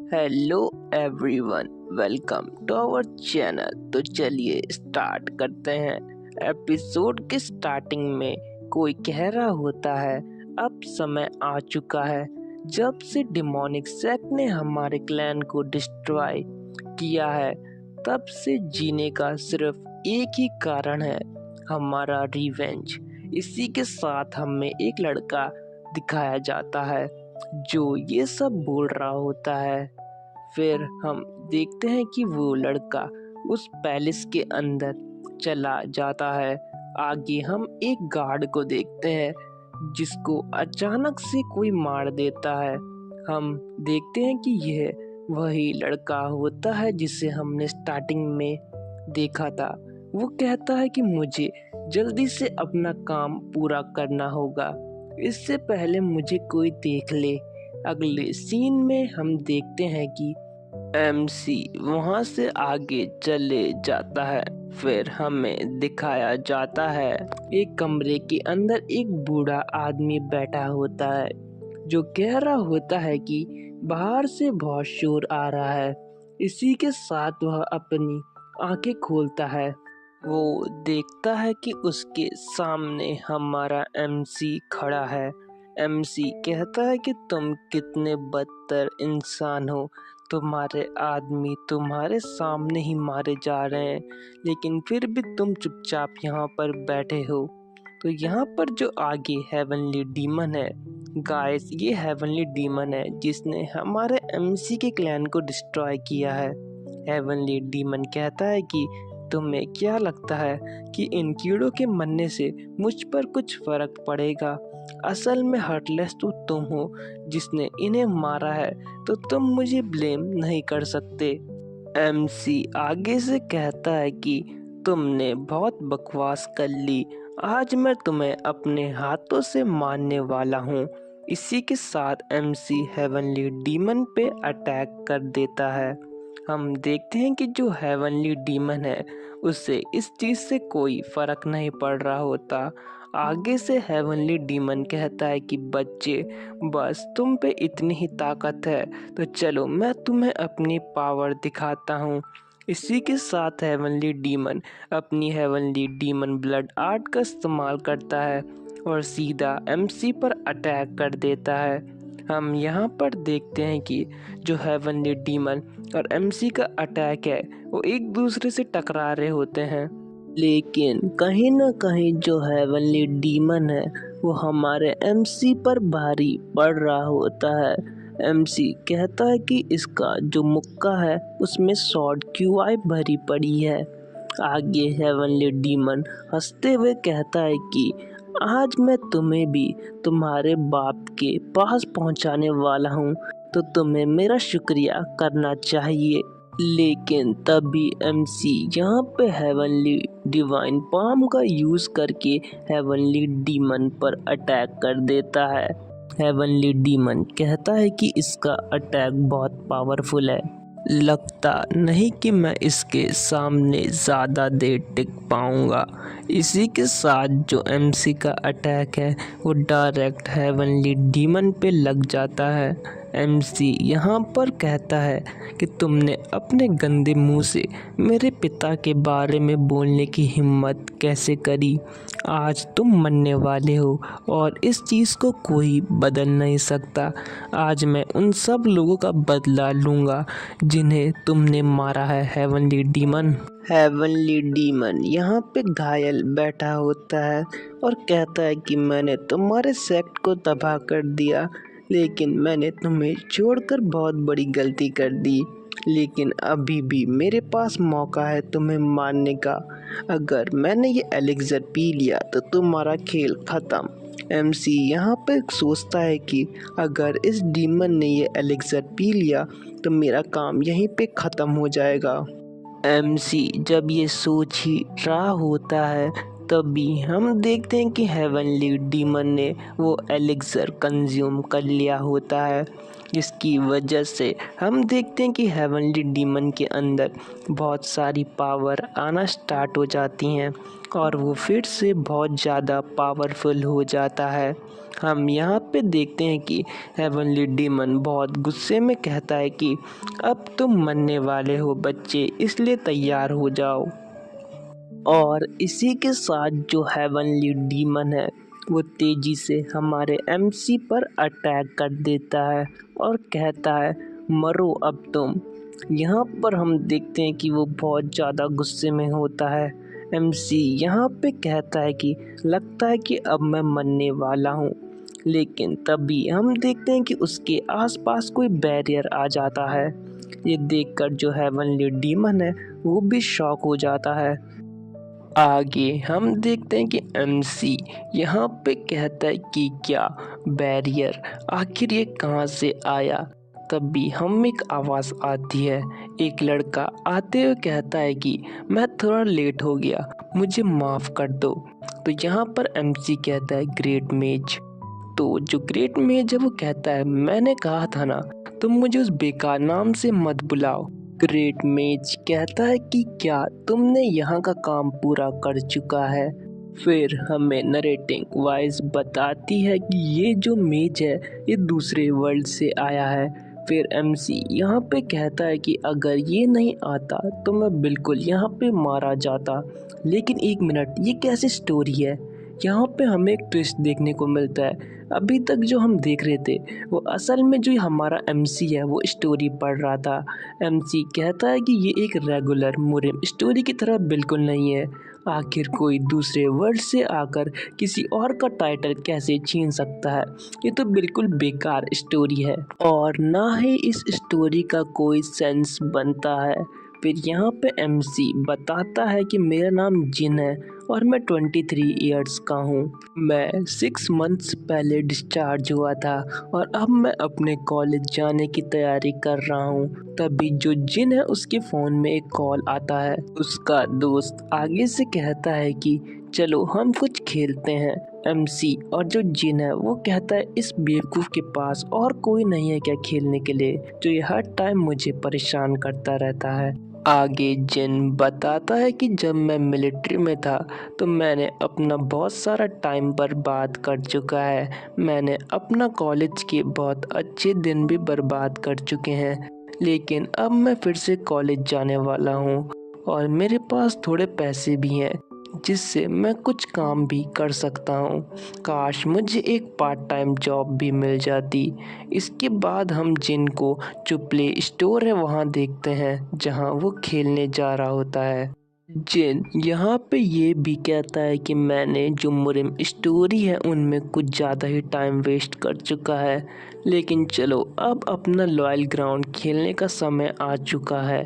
Hello everyone, welcome to our channel. तो चलिए start करते हैं। एपिसोड के स्टार्टिंग में कोई कह रहा होता है, अब समय आ चुका है जब से डिमोनिक सेक्ट ने हमारे क्लैन को डिस्ट्रॉय किया है। तब से जीने का सिर्फ एक ही कारण है, हमारा रिवेंज। इसी के साथ हमें एक लड़का दिखाया जाता है जो ये सब बोल रहा होता है। फिर हम देखते हैं कि वो लड़का उस पैलेस के अंदर चला जाता है। आगे हम एक गार्ड को देखते हैं जिसको अचानक से कोई मार देता है। हम देखते हैं कि यह वही लड़का होता है जिसे हमने स्टार्टिंग में देखा था। वो कहता है कि मुझे जल्दी से अपना काम पूरा करना होगा, इससे पहले मुझे कोई देख ले। अगले सीन में हम देखते हैं कि एमसी वहां से आगे चले जाता है। फिर हमें दिखाया जाता है एक कमरे के अंदर एक बूढ़ा आदमी बैठा होता है जो कह रहा होता है कि बाहर से बहुत शोर आ रहा है। इसी के साथ वह अपनी आंखें खोलता है। वो देखता है कि उसके सामने हमारा एमसी खड़ा है। एमसी कहता है कि तुम कितने बदतर इंसान हो, तुम्हारे आदमी तुम्हारे सामने ही मारे जा रहे हैं, लेकिन फिर भी तुम चुपचाप यहाँ पर बैठे हो। तो यहाँ पर जो आगे हेवनली डीमन है, गाइस, ये हेवनली डीमन है जिसने हमारे एमसी के क्लैन को डिस्ट्रॉय किया है। हेवनली डीमन कहता है कि तुम्हें क्या लगता है कि इन कीड़ों के मरने से मुझ पर कुछ फर्क पड़ेगा? असल में हार्टलेस तो तुम हो जिसने इन्हें मारा है, तो तुम मुझे ब्लेम नहीं कर सकते। एमसी आगे से कहता है कि तुमने बहुत बकवास कर ली, आज मैं तुम्हें अपने हाथों से मारने वाला हूँ। इसी के साथ एमसी हेवनली डीमन पे अटैक कर देता है। हम देखते हैं कि जो हेवनली डीमन है उसे इस चीज से कोई फर्क नहीं पड़ रहा होता। आगे से हेवनली डीमन कहता है कि बच्चे, बस तुम पे इतनी ही ताकत है, तो चलो मैं तुम्हें अपनी पावर दिखाता हूँ। इसी के साथ हेवनली डीमन अपनी हेवनली डीमन ब्लड आर्ट का इस्तेमाल करता है और सीधा एमसी पर अटैक कर देता है। हम यहाँ पर देखते हैं कि जो हेवनली डीमन और एमसी का अटैक है वो एक दूसरे से टकरा रहे होते हैं, लेकिन कहीं ना कहीं जो हेवनली डीमन है वो हमारे एमसी पर भारी पड़ रहा होता है। एमसी कहता है कि इसका जो मुक्का है उसमें सॉर्ड क्यूआई भरी पड़ी है। आगे हेवनली डीमन हंसते हुए कहता है कि आज मैं तुम्हें भी तुम्हारे बाप के पास पहुंचाने वाला हूं, तो तुम्हें मेरा शुक्रिया करना चाहिए। लेकिन तभी एमसी यहाँ पे हेवनली डिवाइन पाम का यूज करके हेवनली डीमन पर अटैक कर देता है। हेवनली डीमन कहता है कि इसका अटैक बहुत पावरफुल है, लगता नहीं कि मैं इसके सामने ज़्यादा देर टिक पाऊंगा। इसी के साथ जो एमसी का अटैक है वो डायरेक्ट हेवनली डीमन पे लग जाता है। एमसी यहाँ पर कहता है कि तुमने अपने गंदे मुंह से मेरे पिता के बारे में बोलने की हिम्मत कैसे करी? आज तुम मरने वाले हो और इस चीज़ को कोई बदल नहीं सकता। आज मैं उन सब लोगों का बदला लूँगा जिन्हें तुमने मारा है, हेवनली डीमन। हेवनली डीमन यहाँ पे घायल बैठा होता है और कहता है कि मैंने तुम्हारे सेक्ट को तबाह कर दिया, लेकिन मैंने तुम्हें छोड़कर बहुत बड़ी गलती कर दी। लेकिन अभी भी मेरे पास मौका है तुम्हें मारने का। अगर मैंने ये एलिक्सर पी लिया तो तुम्हारा खेल खत्म। एमसी यहाँ पे सोचता है कि अगर इस डीमन ने ये एलिक्सर पी लिया तो मेरा काम यहीं पे ख़त्म हो जाएगा। एमसी जब ये सोच ही रहा होता है तभी हम देखते हैं कि हेवनली डीमन ने वो एलिक्सर कंज्यूम कर लिया होता है, जिसकी वजह से हम देखते हैं कि हेवनली डीमन के अंदर बहुत सारी पावर आना स्टार्ट हो जाती हैं और वो फिर से बहुत ज़्यादा पावरफुल हो जाता है। हम यहाँ पे देखते हैं कि हेवनली डीमन बहुत गुस्से में कहता है कि अब तुम मरने वाले हो बच्चे, इसलिए तैयार हो जाओ। और इसी के साथ जो हेवनली डीमन है वो तेजी से हमारे एमसी पर अटैक कर देता है और कहता है मरो अब तुम। यहाँ पर हम देखते हैं कि वो बहुत ज़्यादा गुस्से में होता है। एमसी यहाँ पे कहता है कि लगता है कि अब मैं मरने वाला हूँ, लेकिन तभी हम देखते हैं कि उसके आसपास कोई बैरियर आ जाता है। ये देखकर जो हेवनली डीमन है वो भी शॉक हो जाता है। आगे हम देखते हैं कि एमसी यहाँ पे कहता है कि क्या बैरियर, आखिर ये कहाँ से आया। तभी हम एक आवाज़ आती है, एक लड़का आते हुए कहता है कि मैं थोड़ा लेट हो गया, मुझे माफ़ कर दो। तो यहाँ पर एमसी कहता है ग्रेट मेज। तो जो ग्रेट मेज है वो कहता है मैंने कहा था ना, तुम मुझे उस बेकार नाम से मत बुलाओ। ग्रेट मेज कहता है कि क्या तुमने यहाँ का काम पूरा कर चुका है। फिर हमें नरेटिंग वॉइस बताती है कि ये जो मेज है ये दूसरे वर्ल्ड से आया है। फिर एमसी यहाँ पे कहता है कि अगर ये नहीं आता तो मैं बिल्कुल यहाँ पे मारा जाता। लेकिन एक मिनट, ये कैसी स्टोरी है। यहाँ पे हमें एक ट्विस्ट देखने को मिलता है। अभी तक जो हम देख रहे थे वो असल में जो हमारा एमसी है वो स्टोरी पढ़ रहा था। एमसी कहता है कि ये एक रेगुलर मुरिम स्टोरी की तरह बिल्कुल नहीं है। आखिर कोई दूसरे वर्ड से आकर किसी और का टाइटल कैसे छीन सकता है। ये तो बिल्कुल बेकार स्टोरी है और ना ही इस स्टोरी का कोई सेंस बनता है। फिर यहाँ पे एमसी बताता है कि मेरा नाम जिन है और मैं 23 इयर्स का हूँ। मैं 6 मंथ्स पहले डिस्चार्ज हुआ था और अब मैं अपने कॉलेज जाने की तैयारी कर रहा हूँ। तभी जो जिन है उसके फ़ोन में एक कॉल आता है। उसका दोस्त आगे से कहता है कि चलो हम कुछ खेलते हैं। एमसी और जो जिन है वो कहता है इस बेवकूफ़ के पास और कोई नहीं है क्या खेलने के लिए, जो ये हर टाइम मुझे परेशान करता रहता है। आगे जिन बताता है कि जब मैं मिलिट्री में था तो मैंने अपना बहुत सारा टाइम बर्बाद कर चुका है। मैंने अपना कॉलेज के बहुत अच्छे दिन भी बर्बाद कर चुके हैं, लेकिन अब मैं फिर से कॉलेज जाने वाला हूँ और मेरे पास थोड़े पैसे भी हैं जिससे मैं कुछ काम भी कर सकता हूँ। काश मुझे एक पार्ट टाइम जॉब भी मिल जाती। इसके बाद हम जिन को जो प्ले स्टोर है वहाँ देखते हैं जहाँ वो खेलने जा रहा होता है। जिन यहाँ पे ये भी कहता है कि मैंने जो मुरिम स्टोरी है उनमें कुछ ज़्यादा ही टाइम वेस्ट कर चुका है, लेकिन चलो अब अपना लॉयल ग्राउंड खेलने का समय आ चुका है।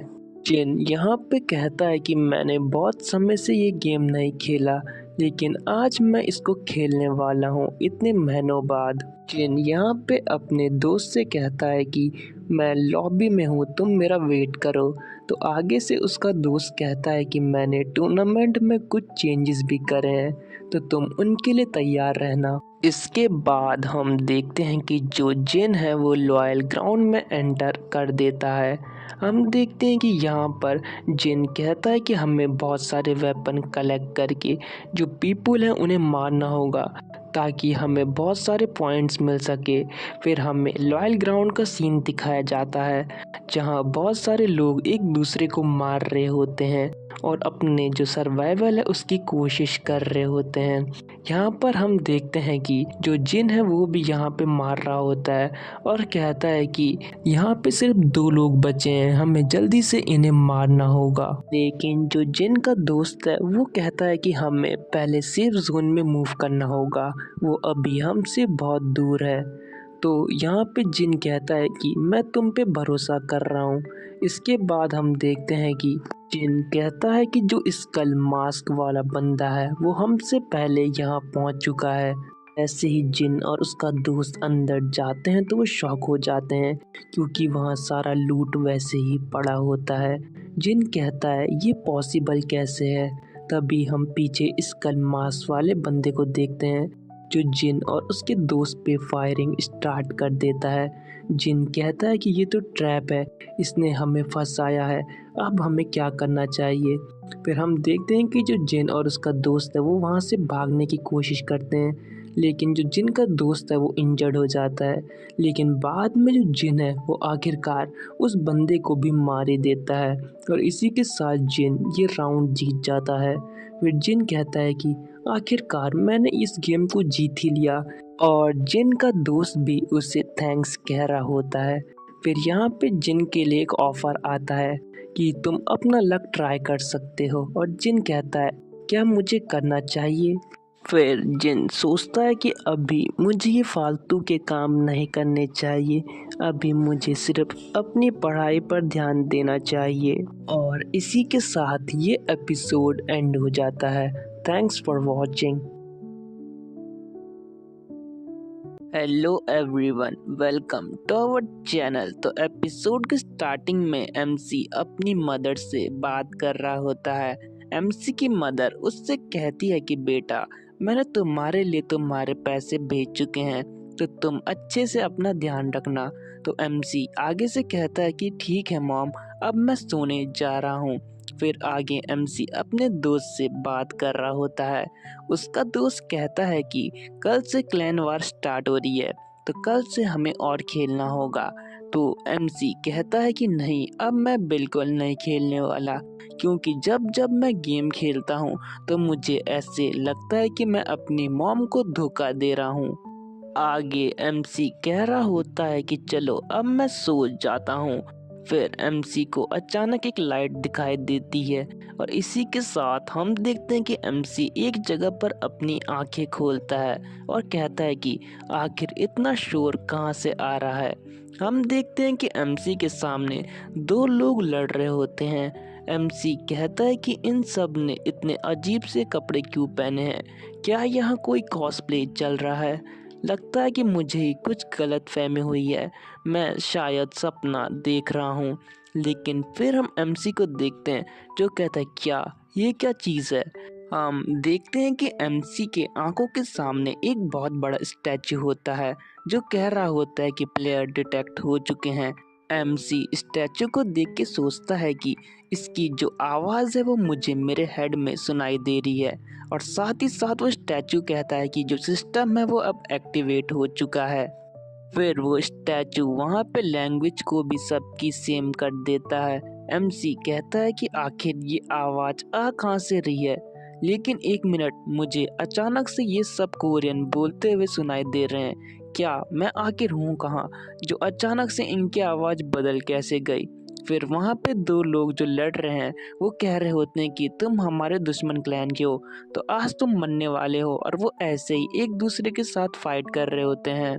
जिन यहाँ पे कहता है कि मैंने बहुत समय से ये गेम नहीं खेला, लेकिन आज मैं इसको खेलने वाला हूँ इतने महीनों बाद। जिन यहाँ पे अपने दोस्त से कहता है कि मैं लॉबी में हूँ, तुम मेरा वेट करो। तो आगे से उसका दोस्त कहता है कि मैंने टूर्नामेंट में कुछ चेंजेस भी करे हैं, तो तुम उनके लिए तैयार रहना। इसके बाद हम देखते हैं कि जो जिन है वो लॉयल ग्राउंड में एंटर कर देता है। हम देखते हैं कि यहाँ पर जिन कहता है कि हमें बहुत सारे वेपन कलेक्ट करके जो पीपल हैं उन्हें मारना होगा ताकि हमें बहुत सारे पॉइंट्स मिल सके। फिर हमें लॉयल ग्राउंड का सीन दिखाया जाता है जहाँ बहुत सारे लोग एक दूसरे को मार रहे होते हैं और अपने जो सर्वाइवल है उसकी कोशिश कर रहे होते हैं। यहाँ पर हम देखते हैं कि जो जिन है वो भी यहाँ पे मार रहा होता है और कहता है कि यहाँ पे सिर्फ 2 लोग बचे हैं, हमें जल्दी से इन्हें मारना होगा। लेकिन जो जिन का दोस्त है वो कहता है कि हमें पहले सेफ जोन में मूव करना होगा, वो अभी हमसे बहुत दूर है। तो यहाँ पे जिन कहता है कि मैं तुम पे भरोसा कर रहा हूँ। इसके बाद हम देखते हैं कि जिन कहता है कि जो स्कल मास्क वाला बंदा है वो हमसे पहले यहाँ पहुँच चुका है। ऐसे ही जिन और उसका दोस्त अंदर जाते हैं तो वो शॉक हो जाते हैं क्योंकि वहाँ सारा लूट वैसे ही पड़ा होता है। जिन कहता है ये पॉसिबल कैसे है। तभी हम पीछे स्कल मास्क वाले बंदे को देखते हैं जो जिन और उसके दोस्त पे फायरिंग स्टार्ट कर देता है। जिन कहता है कि ये तो ट्रैप है, इसने हमें फंसाया है, अब हमें क्या करना चाहिए। फिर हम देखते हैं कि जो जिन और उसका दोस्त है वो वहाँ से भागने की कोशिश करते हैं, लेकिन जो जिन का दोस्त है वो इंजर्ड हो जाता है। लेकिन बाद में जो जिन है वो आखिरकार उस बंदे को भी मार ही देता है और इसी के साथ जिन ये राउंड जीत जाता है। फिर जिन कहता है कि आखिरकार मैंने इस गेम को जीत ही लिया, और जिन का दोस्त भी उसे थैंक्स कह रहा होता है। फिर यहाँ पे जिन के लिए एक ऑफर आता है कि तुम अपना लक ट्राई कर सकते हो, और जिन कहता है क्या मुझे करना चाहिए। फिर जिन सोचता है कि अभी मुझे ये फालतू के काम नहीं करने चाहिए, अभी मुझे सिर्फ अपनी पढ़ाई पर ध्यान देना चाहिए। और इसी के साथ ये एपिसोड एंड हो जाता है। Thanks for watching. Hello everyone, welcome to our channel. तो एपिसोड के स्टार्टिंग में एमसी अपनी मदर से बात कर रहा होता है। एमसी की मदर उससे कहती है कि बेटा, मैंने तुम्हारे लिए तुम्हारे पैसे भेज चुके हैं, तो तुम अच्छे से अपना ध्यान रखना। तो एमसी आगे से कहता है कि ठीक है मॉम, अब मैं सोने जा रहा हूँ। फिर आगे एमसी अपने दोस्त से बात कर रहा होता है। उसका दोस्त कहता है कि कल से क्लैन वार स्टार्ट हो रही है, तो कल से हमें और खेलना होगा। तो एमसी कहता है कि नहीं, अब मैं बिल्कुल नहीं खेलने वाला, क्योंकि जब जब मैं गेम खेलता हूँ तो मुझे ऐसे लगता है कि मैं अपनी मॉम को धोखा दे रहा हूँ। आगे एमसी कह रहा होता है कि चलो अब मैं सो जाता हूँ। फिर एमसी को अचानक एक लाइट दिखाई देती है, और इसी के साथ हम देखते हैं कि एमसी एक जगह पर अपनी आंखें खोलता है और कहता है कि आखिर इतना शोर कहाँ से आ रहा है। हम देखते हैं कि एमसी के सामने दो लोग लड़ रहे होते हैं। एमसी कहता है कि इन सब ने इतने अजीब से कपड़े क्यों पहने हैं, क्या यहाँ कोई कॉस्प्ले चल रहा है। लगता है कि मुझे ही कुछ गलत फहमी हुई है, मैं शायद सपना देख रहा हूँ। लेकिन फिर हम एमसी को देखते हैं जो कहता है क्या ये क्या चीज़ है। हम देखते हैं कि एमसी के आंखों के सामने एक बहुत बड़ा स्टैचू होता है जो कह रहा होता है कि प्लेयर डिटेक्ट हो चुके हैं। एमसी स्टैचू को देख के सोचता है कि इसकी जो आवाज़ है वो मुझे मेरे हेड में सुनाई दे रही है, और साथ ही साथ वो स्टैचू कहता है कि जो सिस्टम है वो अब एक्टिवेट हो चुका है। फिर वो स्टैचू वहाँ पे लैंग्वेज को भी सबकी सेम कर देता है। एमसी कहता है कि आखिर ये आवाज़ आ कहाँ से रही है, लेकिन एक मिनट, मुझे अचानक से ये सब कोरियन बोलते हुए सुनाई दे रहे हैं, क्या मैं आखिर हूँ कहाँ, जो अचानक से इनकी आवाज़ बदल कैसे गई। फिर वहाँ पे दो लोग जो लड़ रहे हैं वो कह रहे होते हैं कि तुम हमारे दुश्मन क्लैन के हो, तो आज तुम मरने वाले हो, और वो ऐसे ही एक दूसरे के साथ फाइट कर रहे होते हैं।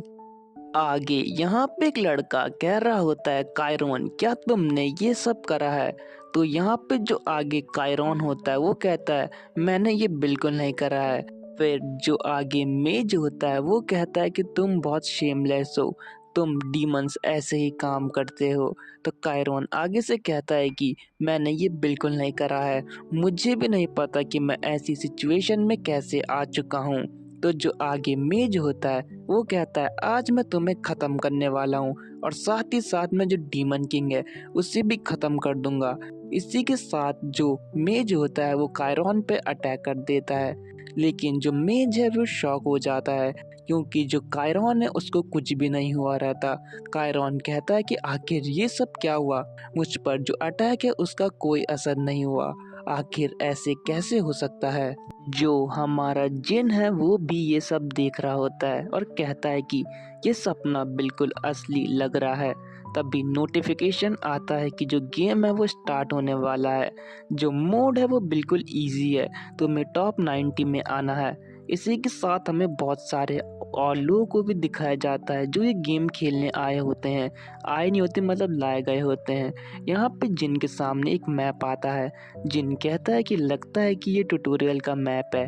आगे यहाँ पे एक लड़का कह रहा होता है, कायरोन क्या तुमने ये सब करा है। तो यहाँ पे जो आगे कायरोन होता है वो कहता है मैंने ये बिल्कुल नहीं करा है। फिर जो आगे मेज होता है वो कहता है कि तुम बहुत शेमलेस हो, तुम डीमंस ऐसे ही काम करते हो। तो कायरोन आगे से कहता है कि मैंने ये बिल्कुल नहीं करा है, मुझे भी नहीं पता कि मैं ऐसी सिचुएशन में कैसे आ चुका हूँ। तो जो आगे मेज होता है वो कहता है आज मैं तुम्हें ख़त्म करने वाला हूँ, और साथ ही साथ मैं जो डीमन किंग है उसे भी ख़त्म कर दूंगा। इसी के साथ जो मेज होता है वो कायरोन पे अटैक कर देता है, लेकिन जो मेज है वो शॉक हो जाता है, क्योंकि जो कायरोन है उसको कुछ भी नहीं हुआ रहता। कायरोन कहता है कि आखिर ये सब क्या हुआ, मुझ पर जो अटैक है उसका कोई असर नहीं हुआ, आखिर ऐसे कैसे हो सकता है। जो हमारा जिन है वो भी ये सब देख रहा होता है और कहता है कि ये सपना बिल्कुल असली लग रहा है। तभी नोटिफिकेशन आता है कि जो गेम है वो स्टार्ट होने वाला है। जो मोड है वो बिल्कुल इजी है, तुम्हें टॉप 90 में आना है। इसी के साथ हमें बहुत सारे और लोगों को भी दिखाया जाता है जो ये गेम खेलने आए होते हैं, आए नहीं होते मतलब लाए गए होते हैं। यहाँ पे जिन के सामने एक मैप आता है। जिन कहता है कि लगता है कि ये ट्यूटोरियल का मैप है।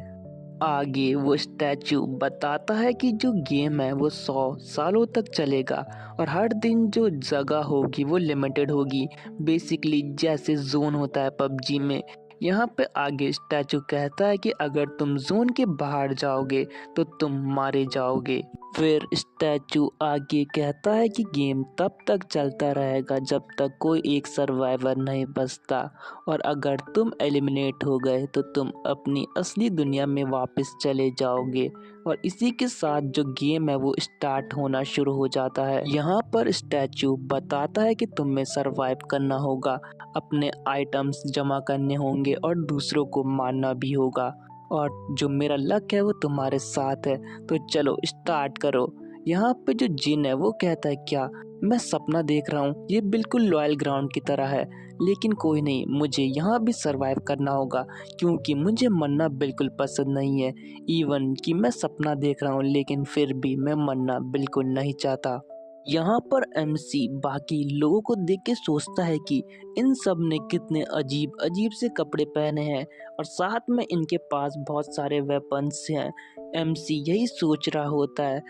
आगे वो स्टैचू बताता है कि जो गेम है वो 100 सालों तक चलेगा, और हर दिन जो जगह होगी वो लिमिटेड होगी, बेसिकली जैसे जोन होता है पबजी में। यहाँ पे आगे स्टैचू कहता है कि अगर तुम जोन के बाहर जाओगे तो तुम मारे जाओगे। फिर स्टैचू आगे कहता है कि गेम तब तक चलता रहेगा जब तक कोई एक सर्वाइवर नहीं बचता, और अगर तुम एलिमिनेट हो गए तो तुम अपनी असली दुनिया में वापस चले जाओगे। और इसी के साथ जो गेम है वो स्टार्ट होना शुरू हो जाता है। यहाँ पर स्टैचू बताता है कि तुम्हें सरवाइव करना होगा, अपने आइटम्स जमा करने होंगे और दूसरों को मारना भी होगा, और जो मेरा लक है वो तुम्हारे साथ है, तो चलो स्टार्ट करो। यहाँ पे जो जिन है वो कहता है क्या मैं सपना देख रहा हूँ, ये बिल्कुल लॉयल ग्राउंड की तरह है, लेकिन कोई नहीं, मुझे यहाँ भी सरवाइव करना होगा क्योंकि मुझे मरना बिल्कुल पसंद नहीं है। इवन कि मैं सपना देख रहा हूँ लेकिन फिर भी मैं मरना बिल्कुल नहीं चाहता। यहाँ पर एमसी बाकी लोगों को देख के सोचता है कि इन सब ने कितने अजीब अजीब से कपड़े पहने हैं और साथ में इनके पास बहुत सारे वेपन्स हैं। एमसी यही सोच रहा होता है।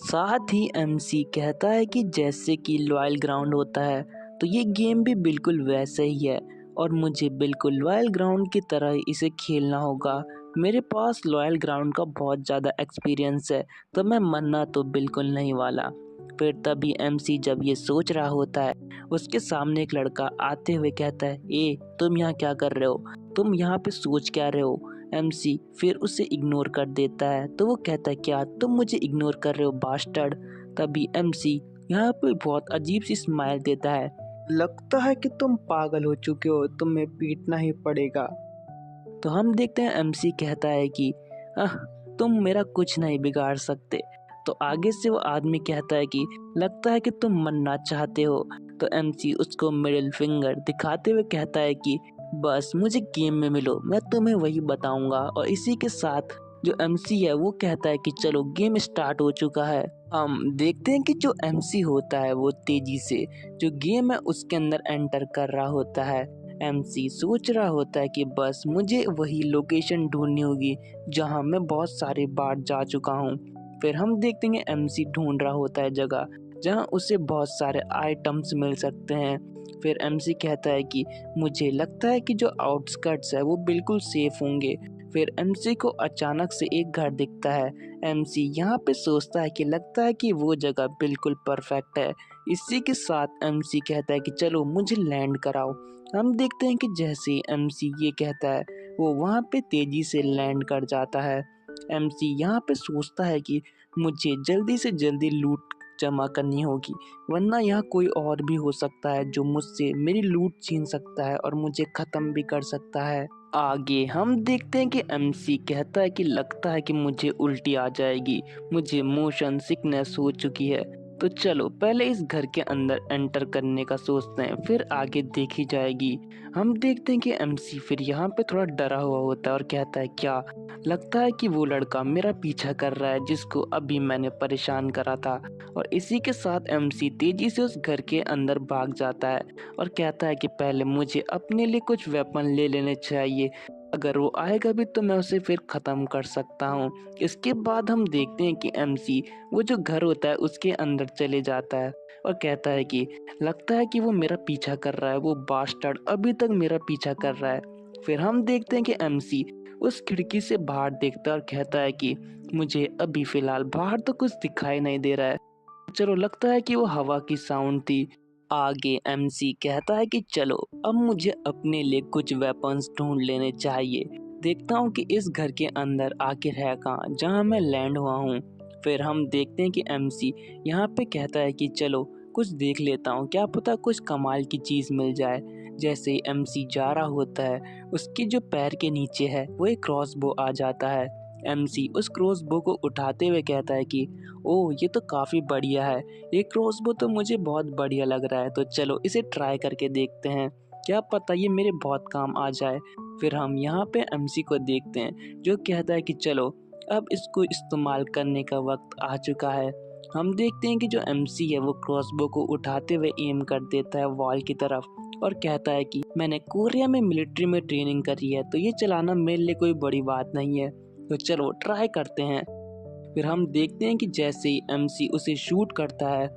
साथ ही एमसी कहता है कि जैसे कि लॉयल ग्राउंड होता है तो ये गेम भी बिल्कुल वैसे ही है, और मुझे बिल्कुल लॉयल ग्राउंड की तरह इसे खेलना होगा। मेरे पास लॉयल ग्राउंड का बहुत ज़्यादा एक्सपीरियंस है, तो मैं मरना तो बिल्कुल नहीं वाला। फिर तभी एमसी जब ये सोच रहा होता है, उसके सामने एक लड़का आते हुए कहता है, ए तुम यहाँ क्या कर रहे हो, तुम यहाँ पे सोच क्या रहे हो। एमसी फिर उसे इग्नोर कर देता है, तो वो कहता है क्या तुम मुझे इग्नोर कर रहे हो बास्टर्ड। तभी एमसी यहाँ पे बहुत अजीब सी स्माइल देता है, लगता है कि तुम पागल हो चुके हो, तुम्हें पीटना ही पड़ेगा। तो हम देखते हैं एमसी कहता है कि आह तुम मेरा कुछ नहीं बिगाड़ सकते। तो आगे से वो आदमी कहता है कि लगता है कि तुम मरना चाहते हो। तो एमसी उसको मिडिल फिंगर दिखाते हुए कहता है कि बस मुझे गेम में मिलो, मैं तुम्हें वही बताऊंगा। और इसी के साथ जो एमसी है वो कहता है कि चलो गेम स्टार्ट हो चुका है। हम देखते हैं कि जो एमसी होता है वो तेजी से जो गेम है उसके अंदर एंटर कर रहा होता है। एमसी सोच रहा होता है कि बस मुझे वही लोकेशन ढूंढनी होगी जहां मैं बहुत सारी बार जा चुका हूं। फिर हम देखते हैं एमसी ढूंढ रहा होता है जगह जहां उसे बहुत सारे आइटम्स मिल सकते हैं। फिर एमसी कहता है कि मुझे लगता है कि जो आउटस्कर्ट्स है वो बिल्कुल सेफ होंगे। फिर एमसी को अचानक से एक घर दिखता है। एमसी यहाँ पे सोचता है कि लगता है कि वो जगह बिल्कुल परफेक्ट है। इसी के साथ एमसी कहता है कि चलो मुझे लैंड कराओ। हम देखते हैं कि जैसे ही एमसी ये कहता है वो वहाँ पे तेजी से लैंड कर जाता है। एमसी यहाँ पे सोचता है कि मुझे जल्दी से जल्दी लूट जमा करनी होगी, वरना यहाँ कोई और भी हो सकता है जो मुझसे मेरी लूट छीन सकता है और मुझे ख़त्म भी कर सकता है। आगे हम देखते हैं कि एमसी कहता है कि लगता है कि मुझे उल्टी आ जाएगी, मुझे मोशन सिकनेस हो चुकी है, तो चलो पहले इस घर के अंदर एंटर करने का सोचते हैं, फिर आगे देखी जाएगी। हम देखते हैं कि एमसी फिर यहाँ पे थोड़ा डरा हुआ होता है और कहता है क्या लगता है कि वो लड़का मेरा पीछा कर रहा है जिसको अभी मैंने परेशान करा था। और इसी के साथ एमसी तेजी से उस घर के अंदर भाग जाता है और कहता है कि पहले मुझे अपने लिए कुछ वेपन ले लेने चाहिए, अगर वो आएगा भी तो मैं उसे फिर ख़त्म कर सकता हूँ। इसके बाद हम देखते हैं कि एमसी वो जो घर होता है उसके अंदर चले जाता है और कहता है कि लगता है कि वो मेरा पीछा कर रहा है, वो बास्टर्ड अभी तक मेरा पीछा कर रहा है। फिर हम देखते हैं कि एमसी उस खिड़की से बाहर देखता है और कहता है कि मुझे अभी फ़िलहाल बाहर तो कुछ दिखाई नहीं दे रहा है, चलो लगता है कि वो हवा की साउंड थी। आगे एमसी कहता है कि चलो अब मुझे अपने लिए कुछ वेपन्स ढूंढ लेने चाहिए, देखता हूँ कि इस घर के अंदर आखिर है कहाँ जहाँ मैं लैंड हुआ हूँ। फिर हम देखते हैं कि एमसी यहाँ पे कहता है कि चलो कुछ देख लेता हूँ, क्या पता कुछ कमाल की चीज़ मिल जाए। जैसे ही एमसी जा रहा होता है उसके जो पैर के नीचे है वो एक क्रॉसबो आ जाता है। एमसी उस क्रॉसबो को उठाते हुए कहता है कि ओह ये तो काफ़ी बढ़िया है, ये क्रॉसबो तो मुझे बहुत बढ़िया लग रहा है, तो चलो इसे ट्राई करके देखते हैं, क्या पता ये मेरे बहुत काम आ जाए। फिर हम यहाँ पे एमसी को देखते हैं जो कहता है कि चलो अब इसको इस्तेमाल करने का वक्त आ चुका है। हम देखते हैं कि जो एमसी है वो क्रॉसबो को उठाते हुए एम कर देता है वॉल की तरफ और कहता है कि मैंने कोरिया में मिलिट्री में ट्रेनिंग करी है, तो ये चलाना मेरे लिए कोई बड़ी बात नहीं है, तो चलो ट्राई करते हैं। फिर हम देखते हैं कि जैसे ही एमसी उसे शूट करता है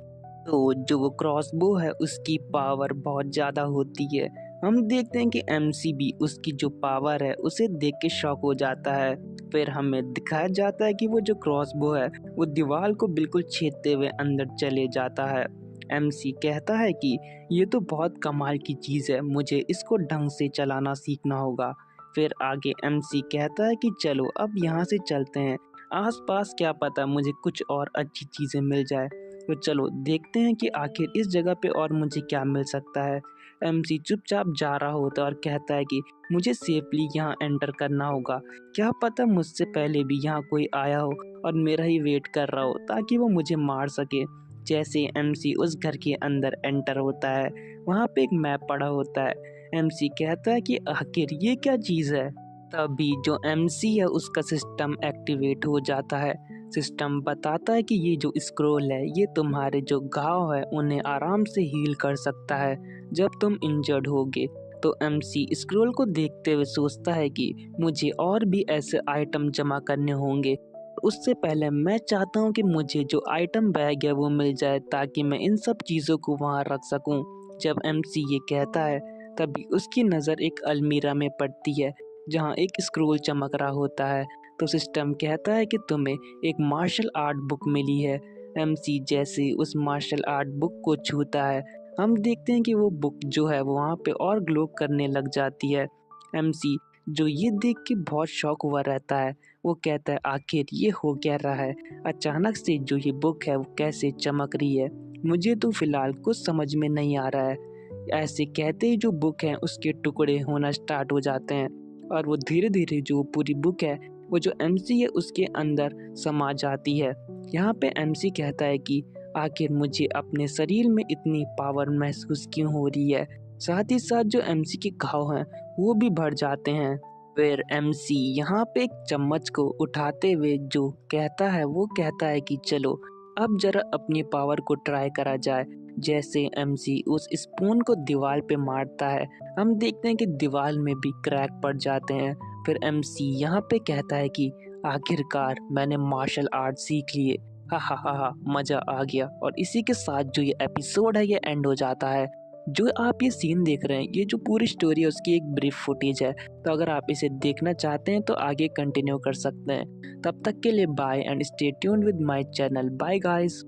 तो जो वो क्रॉसबो है उसकी पावर बहुत ज़्यादा होती है। हम देखते हैं कि एमसी भी उसकी जो पावर है उसे देख के शॉक हो जाता है। फिर हमें दिखाया जाता है कि वो जो क्रॉसबो है वो दीवार को बिल्कुल छेदते हुए अंदर चले जाता है। एमसी कहता है कि ये तो बहुत कमाल की चीज़ है, मुझे इसको ढंग से चलाना सीखना होगा। फिर आगे एमसी कहता है कि चलो अब यहाँ से चलते हैं, आसपास क्या पता मुझे कुछ और अच्छी चीज़ें मिल जाए। तो चलो देखते हैं कि आखिर इस जगह पे और मुझे क्या मिल सकता है। एमसी चुपचाप जा रहा होता है और कहता है कि मुझे सेफली यहाँ एंटर करना होगा, क्या पता मुझसे पहले भी यहाँ कोई आया हो और मेरा ही वेट कर रहा हो ताकि वो मुझे मार सके। जैसे एमसी उस घर के अंदर एंटर होता है, वहाँ पे एक मैप पड़ा होता है। एमसी कहता है कि आखिर ये क्या चीज़ है। तभी जो एमसी है उसका सिस्टम एक्टिवेट हो जाता है। सिस्टम बताता है कि ये जो स्क्रोल है ये तुम्हारे जो घाव है उन्हें आराम से हील कर सकता है जब तुम इंजर्ड होगे। तो एमसी स्क्रोल को देखते हुए सोचता है कि मुझे और भी ऐसे आइटम जमा करने होंगे। उससे पहले मैं चाहता हूँ कि मुझे जो आइटम बैग है वो मिल जाए ताकि मैं इन सब चीज़ों को वहाँ रख सकूँ। जब एमसी ये कहता है तभी उसकी नज़र एक अलमीरा में पड़ती है जहाँ एक स्क्रोल चमक रहा होता है। तो सिस्टम कहता है कि तुम्हें एक मार्शल आर्ट बुक मिली है। एमसी जैसे उस मार्शल आर्ट बुक को छूता है, हम देखते हैं कि वो बुक जो है वो वहाँ पे और ग्लो करने लग जाती है। एमसी जो ये देख के बहुत शॉक हुआ रहता है, वो कहता है आखिर ये हो क्या रहा है, अचानक से जो ये बुक है वो कैसे चमक रही है, मुझे तो फिलहाल कुछ समझ में नहीं आ रहा है। ऐसे कहते ही जो बुक है उसके टुकड़े होना स्टार्ट हो जाते हैं और वो धीरे धीरे जो पूरी बुक है वो जो एमसी है उसके अंदर समा जाती है। यहाँ पे एमसी कहता है कि आखिर मुझे अपने शरीर में इतनी पावर महसूस क्यों हो रही है। साथ ही साथ जो एमसी के घाव हैं वो भी बढ़ जाते हैं। फिर एमसी यहाँ पे एक चम्मच को उठाते हुए जो कहता है वो कहता है कि चलो अब जरा अपनी पावर को ट्राई करा जाए। जैसे एमसी उस स्पून को दीवार पे मारता है, हम देखते हैं कि दीवार में भी क्रैक पड़ जाते हैं। फिर एमसी यहाँ पे कहता है कि आखिरकार मैंने मार्शल आर्ट सीख लिए, हा मजा आ गया। और इसी के साथ जो ये एपिसोड है ये एंड हो जाता है। जो आप ये सीन देख रहे हैं ये जो पूरी स्टोरी है उसकी एक ब्रीफ फुटेज है, तो अगर आप इसे देखना चाहते हैं तो आगे कंटिन्यू कर सकते हैं। तब तक के लिए bye and stay tuned with my channel. Bye guys.